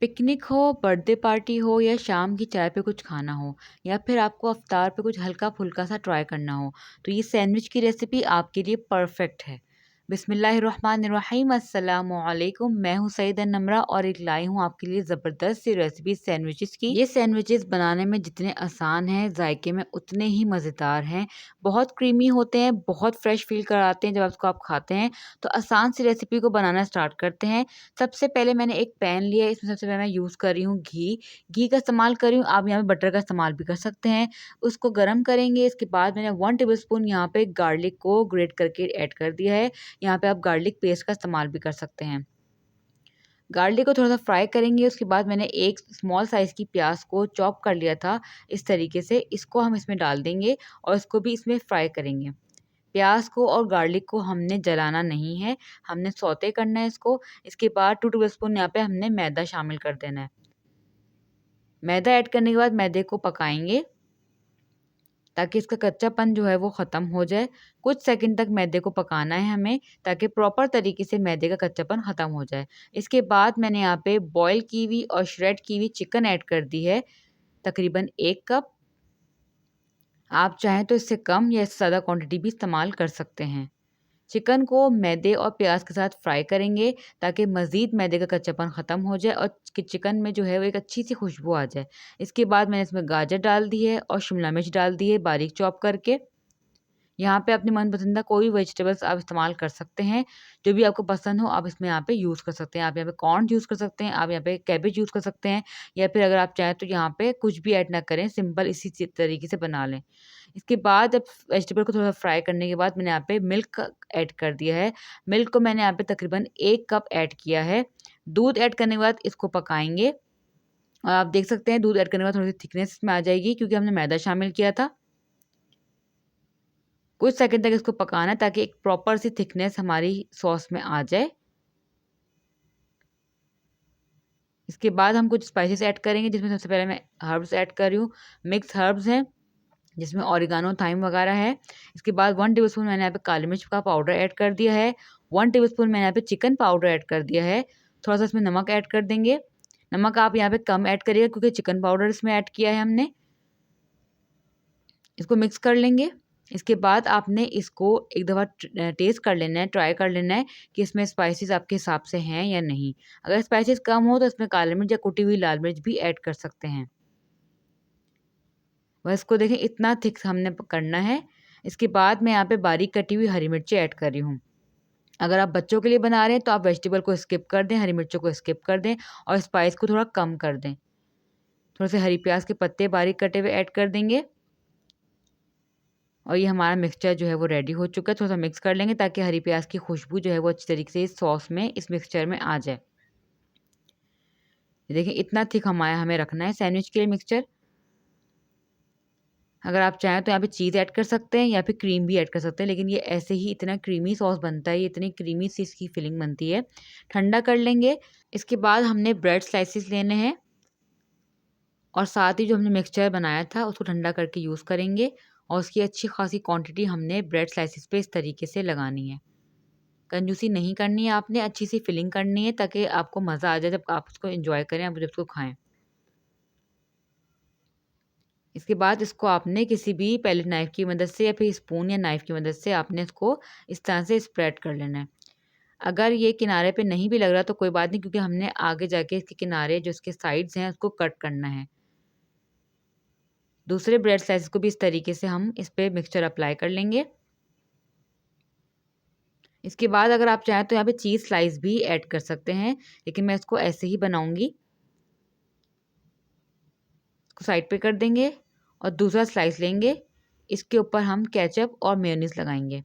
Picnic हो, birthday party हो या शाम की चाय पे कुछ खाना हो या फिर आपको इफ्तार पे कुछ हल्का-फुल्का सा ट्राई करना हो, तो ये सैंडविच की रेसिपी आपके लिए परफेक्ट है। बिस्मिल्लाहिर्रहमानिर्रहीम, अस्सलामु अलैकुम। मैं हूँ सईदा नम्रा और एक लाई हूँ आपके लिए ज़बरदस्त सी रेसिपी सैंडविचेस की। ये सैंडविचेस बनाने में जितने आसान हैं, जायके में उतने ही मज़ेदार हैं। बहुत क्रीमी होते हैं, बहुत फ्रेश फील कराते हैं जब उसको आप खाते हैं। तो आसान सी रेसिपी को बनाना स्टार्ट करते हैं। सबसे पहले मैंने एक पैन लिया है, इसमें सबसे पहले मैं यूज़ कर रही हूँ घी। घी का इस्तेमाल कर रही हूँ, आप यहाँ पे बटर का इस्तेमाल भी कर सकते हैं। उसको गरम करेंगे, इसके बाद मैंने 1 टेबलस्पून यहाँ पे गार्लिक को ग्रेट करके ऐड कर दिया है। यहाँ पे आप गार्लिक पेस्ट का इस्तेमाल भी कर सकते हैं। गार्लिक को थोड़ा-सा फ्राई करेंगे, उसके बाद मैंने एक स्मॉल साइज़ की प्याज़ को चॉप कर लिया था इस तरीके से, इसको हम इसमें डाल देंगे और इसको भी इसमें फ्राई करेंगे। प्याज़ को और गार्लिक को हमने जलाना नहीं है, हमने सौते करना है इसको। इसके बाद 2 टेबलस्पून यहाँ पे हमने मैदा शामिल कर देना है। मैदा ऐड करने के बाद मैदे को पकाएँगे ताकि इसका कच्चापन जो है वो ख़त्म हो जाए। कुछ सेकंड तक मैदे को पकाना है हमें ताकि प्रॉपर तरीके से मैदे का कच्चापन ख़त्म हो जाए। इसके बाद मैंने यहाँ पे बॉयल की हुई और श्रेड की हुई चिकन ऐड कर दी है, तकरीबन 1 कप। आप चाहें तो इससे कम या इससे ज़्यादा क्वांटिटी भी इस्तेमाल कर सकते हैं। चिकन को मैदे और प्याज के साथ फ्राई करेंगे ताकि मज़ीद मैदे का कच्चापन ख़त्म हो जाए और चिकन में जो है वो एक अच्छी सी खुशबू आ जाए। इसके बाद मैंने इसमें गाजर डाल दी है और शिमला मिर्च डाल दी है बारीक चॉप करके। यहाँ पे अपनी मनपसंदा कोई वेजिटेबल्स आप इस्तेमाल कर सकते हैं, जो भी आपको पसंद हो आप इसमें यहाँ पे यूज़ कर सकते हैं। आप यहाँ पे कॉर्न यूज़ कर सकते हैं, आप यहाँ पे कैबेज यूज़ कर सकते हैं या फिर अगर आप चाहें तो यहाँ पे कुछ भी ऐड ना करें, सिंपल इसी तरीके से बना लें। इसके बाद जब वेजिटेबल को थोड़ा फ्राई करने के बाद मैंने यहाँ पे मिल्क ऐड कर दिया है। मिल्क को मैंने यहाँ पे तकरीबन 1 कप ऐड किया है। दूध ऐड करने के बाद इसको पकाएँगे और आप देख सकते हैं दूध ऐड करने के बाद थोड़ी-सी थिकनेस इसमें आ जाएगी क्योंकि हमने मैदा शामिल किया था। कुछ सेकंड तक इसको पकाना है ताकि एक प्रॉपर सी थिकनेस हमारी सॉस में आ जाए। इसके बाद हम कुछ स्पाइसेस ऐड करेंगे जिसमें सबसे पहले मैं हर्ब्स ऐड कर रही हूँ। मिक्स हर्ब्स हैं जिसमें ऑरिगानो, थाइम वगैरह है। इसके बाद 1 टेबलस्पून मैंने यहाँ पे काली मिर्च का पाउडर ऐड कर दिया है। 1 टेबलस्पून मैंने यहाँ पे चिकन पाउडर ऐड कर दिया है। थोड़ा-सा इसमें नमक ऐड कर देंगे। नमक आप यहाँ पे कम ऐड करिएगा क्योंकि चिकन पाउडर इसमें ऐड किया है हमने। इसको मिक्स कर लेंगे। इसके बाद आपने इसको एक दफ़ा टेस्ट कर लेना है, ट्राई कर लेना है कि इसमें स्पाइसेस आपके हिसाब से हैं या नहीं। अगर स्पाइसेस कम हो तो इसमें काली मिर्च या कुटी हुई लाल मिर्च भी ऐड कर सकते हैं। बस इसको देखें इतना थिक हमने करना है। इसके बाद मैं यहाँ पे बारीक कटी हुई हरी मिर्ची ऐड कर रही हूँ। अगर आप बच्चों के लिए बना रहे हैं तो आप वेजिटेबल को स्किप कर दें, हरी मिर्चों को स्किप कर दें और स्पाइस को थोड़ा कम कर दें। थोड़े से हरी प्याज़ के पत्ते बारीक कटे हुए ऐड कर देंगे और ये हमारा मिक्सचर जो है वो रेडी हो चुका है। थोड़ा-सा मिक्स कर लेंगे ताकि हरी प्याज़ की खुशबू जो है वो अच्छी तरीके से इस सॉस में, इस मिक्सचर में आ जाए। ये देखिए इतना थिक हमें रखना है सैंडविच के लिए मिक्सचर। अगर आप चाहें तो यहाँ पे चीज़ ऐड कर सकते हैं या फिर क्रीम भी ऐड कर सकते हैं, लेकिन ये ऐसे ही इतना क्रीमी सॉस बनता है, ये इतनी क्रीमी सी इसकी फिलिंग बनती है। ठंडा कर लेंगे। इसके बाद हमने ब्रेड स्लाइसेस लेने हैं और साथ ही जो हमने मिक्सचर बनाया था उसको ठंडा करके यूज़ करेंगे और उसकी अच्छी खासी क्वांटिटी हमने ब्रेड स्लाइसेस पे इस तरीके से लगानी है। कंजूसी नहीं करनी है आपने, अच्छी सी फिलिंग करनी है ताकि आपको मज़ा आ जाए जब आप उसको एन्जॉय करें, आप जब उसको खाएँ। इसके बाद इसको आपने किसी भी पैलेट नाइफ़ की मदद से या फिर स्पून या नाइफ़ की मदद से आपने इसको इस तरह से स्प्रेड कर लेना है। अगर ये किनारे पे नहीं भी लग रहा तो कोई बात नहीं क्योंकि हमने आगे जाके इसके किनारे जो इसके साइड्स हैं उसको कट करना है। दूसरे ब्रेड स्लाइसेस को भी इस तरीके से हम इस पे मिक्सचर अप्लाई कर लेंगे। इसके बाद अगर आप चाहें तो यहाँ पे चीज़ स्लाइस भी ऐड कर सकते हैं, लेकिन मैं इसको ऐसे ही बनाऊँगी। इसको साइड पे कर देंगे और दूसरा स्लाइस लेंगे। इसके ऊपर हम केचअप और मेयोनीज़ लगाएँगे।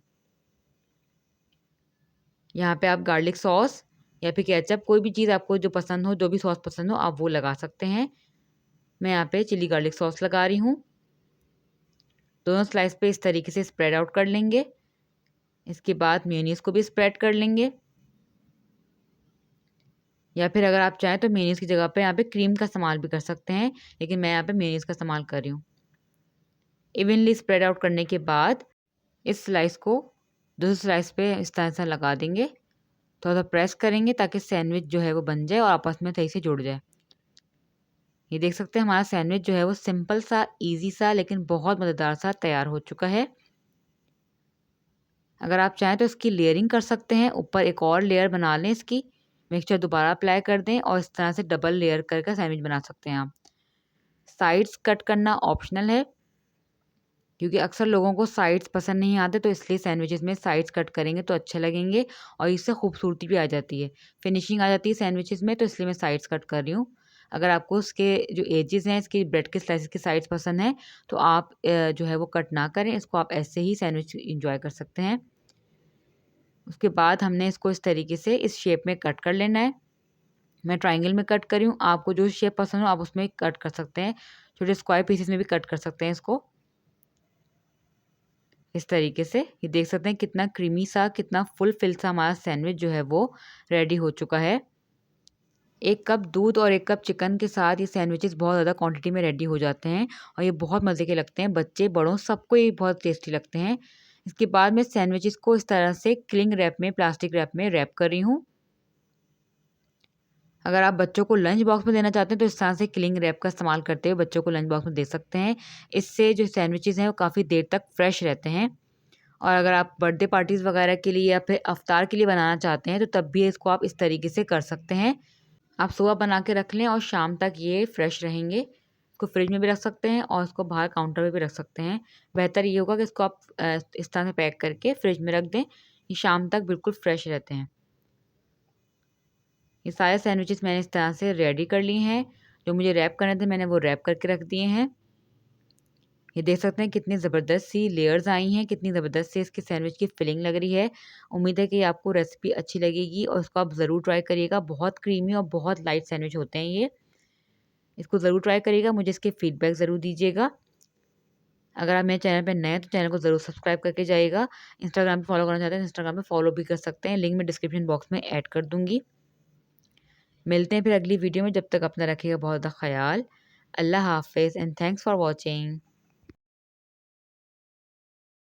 यहाँ पे आप गार्लिक सॉस या फिर केचअप कोई भी चीज़ आपको जो पसंद हो, जो भी सॉस पसंद हो आप वो लगा सकते हैं। मैं यहाँ पे चिली गार्लिक सॉस लगा रही हूँ। दोनों स्लाइस पे इस तरीके से स्प्रेड आउट कर लेंगे। इसके बाद मेयोनीज़ को भी स्प्रेड कर लेंगे। या फिर अगर आप चाहें तो मेयोनीज़ की जगह पे यहाँ पे क्रीम का इस्तेमाल भी कर सकते हैं, लेकिन मैं यहाँ पे मेयोनीज़ का इस्तेमाल कर रही हूँ। इवनली स्प्रेड आउट करने के बाद इस स्लाइस को दूसरी स्लाइस पे इस तरह से लगा देंगे। थोड़ा-सा प्रेस करेंगे ताकि सैंडविच जो है वो बन जाए और आपस में सही से जुड़ जाए। ये देख सकते हैं हमारा सैंडविच जो है वो सिंपल सा, ईज़ी सा, लेकिन बहुत मज़ेदार सा तैयार हो चुका है। अगर आप चाहें तो इसकी लेयरिंग कर सकते हैं, ऊपर एक और लेयर बना लें इसकी, मिक्सचर दोबारा अप्लाई कर दें और इस तरह से डबल लेयर करके सैंडविच बना सकते हैं आप। साइड्स कट करना ऑप्शनल है, क्योंकि अक्सर लोगों को साइड्स पसंद नहीं आते, तो इसलिए सैंडविचेस में साइड्स कट करेंगे तो अच्छे लगेंगे और इससे खूबसूरती भी आ जाती है, फिनिशिंग आ जाती है सैंडविचेस में, तो इसलिए मैं साइड्स कट कर रही हूँ। अगर आपको उसके जो एजेस हैं, इसकी ब्रेड के स्लाइसेस की साइड्स पसंद हैं, तो आप जो है वो कट ना करें, इसको आप ऐसे ही सैंडविच इंजॉय कर सकते हैं। उसके बाद हमने इसको इस तरीके से इस शेप में कट कर लेना है। मैं ट्रायंगल में कट कर रही हूँ, आपको जो शेप पसंद हो आप उसमें कट कर सकते हैं, छोटे स्क्वायर पीसेस में भी कट कर सकते हैं इसको। इस तरीके से ये देख सकते हैं कितना क्रीमी सा, कितना फुल फिल सा हमारा सैंडविच जो है वो रेडी हो चुका है। 1 कप दूध और 1 कप चिकन के साथ ये सैंडविचेस बहुत ज़्यादा क्वांटिटी में रेडी हो जाते हैं और ये बहुत मज़े के लगते हैं, बच्चे बड़ों सबको ये बहुत टेस्टी लगते हैं। इसके बाद मैं सैंडविचेस को इस तरह से क्लिंग रैप में, प्लास्टिक रैप में रैप कर रही हूँ। अगर आप बच्चों को लंच बॉक्स में देना चाहते हैं तो इस तरह से क्लिंग रैप का इस्तेमाल करते हुए बच्चों को लंच बॉक्स में दे सकते हैं। इससे जो सैंडविचेस हैं वो काफ़ी देर तक फ्रेश रहते हैं। और अगर आप बर्थडे पार्टीज़ वगैरह के लिए या फिर इफ्तार के लिए बनाना चाहते हैं तो तब भी इसको आप इस तरीके से कर सकते हैं। आप सुबह बना के रख लें और शाम तक ये फ्रेश रहेंगे। इसको फ्रिज में भी रख सकते हैं और इसको बाहर काउंटर पे भी रख सकते हैं। बेहतर ये होगा कि इसको आप इस तरह से पैक करके फ्रिज में रख दें, ये शाम तक बिल्कुल फ्रेश रहते हैं। ये सारे सैंडविचेस मैंने इस तरह से रेडी कर लिए हैं। जो मुझे रैप करने थे मैंने वो रैप करके रख दिए हैं। ये देख सकते हैं कितनी ज़बरदस्त सी लेयर्स आई हैं, कितनी ज़बरदस्त सी इसकी सैंडविच की फिलिंग लग रही है। उम्मीद है कि आपको रेसिपी अच्छी लगेगी और इसको आप ज़रूर ट्राई करिएगा। बहुत क्रीमी और बहुत लाइट सैंडविच होते हैं ये। इसको ज़रूर ट्राई करिएगा, मुझे इसके फीडबैक ज़रूर दीजिएगा। अगर आप मेरे चैनल पे नए हैं तो चैनल को ज़रूर सब्सक्राइब करके जाइएगा। इंस्टाग्राम पे फॉलो करना चाहते हैं तो इंस्टाग्राम पे फॉलो भी कर सकते हैं, लिंक मैं डिस्क्रिप्शन बॉक्स में ऐड कर दूँगी। मिलते हैं फिर अगली वीडियो में, जब तक अपना रखिएगा बहुत ज़्यादा ख़याल। अल्लाह हाफ़िज़ एंड थैंक्स फॉर वॉचिंग।